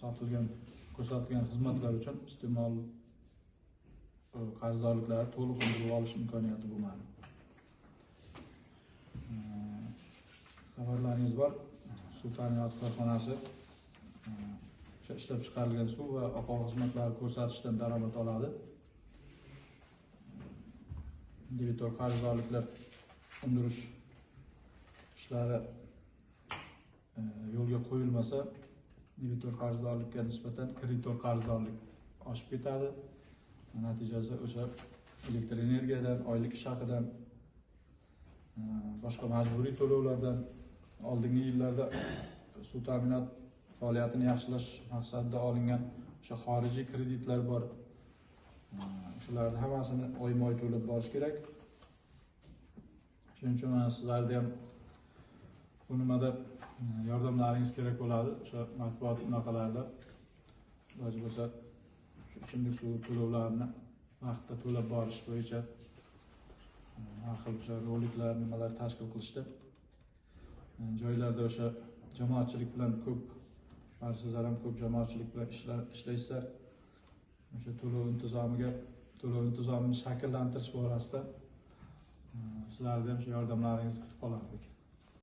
sotilgan ko'rsatilgan xizmatlar uchun iste'mol qarzdorliklari to'liq undirib olish imkoniyati bo'lmadi. Xabarlaringiz bor, suv ta'minoti korxonasi ishlab chiqarilgan suv va oqova xizmatlari ko'rsatishdan daromad oladi. Debitor qarzdorliklar undirish ishlari yo'lga qo'yilmasa, debitor qarzdorlikka nisbatan kreditor qarzdorlik oshib ketadi. Natijada o'sha elektr energiyadan, oylik ish haqidan, boshqa majburiy to'lovlardan oldingi yillarda suv ta'minot faoliyatini yaxshilash maqsadida olingan o'sha xorijiy kreditlar bor. Shularni hammasini oyma-oy to'lab borish kerak. Shuning uchun men sizlarga ham bu nimada yordamlaringiz kerak bo'ladi. O'sha matbuot bunaqalarda iloji bo'lsa ichimlik suv to'lovlarini vaqtida to'lab borish bo'yicha har xil o'sha roliklar, nimalar tashkil qilishda joylarda o'sha jamoatchilik bilan ko'p, sizlar ham ko'p jamoatchilik bilan ishlaysizlar. O'sha to'lov intizomini shakllantirish borasida sizlarni ham shu yordamlaringizni kutib qolardik.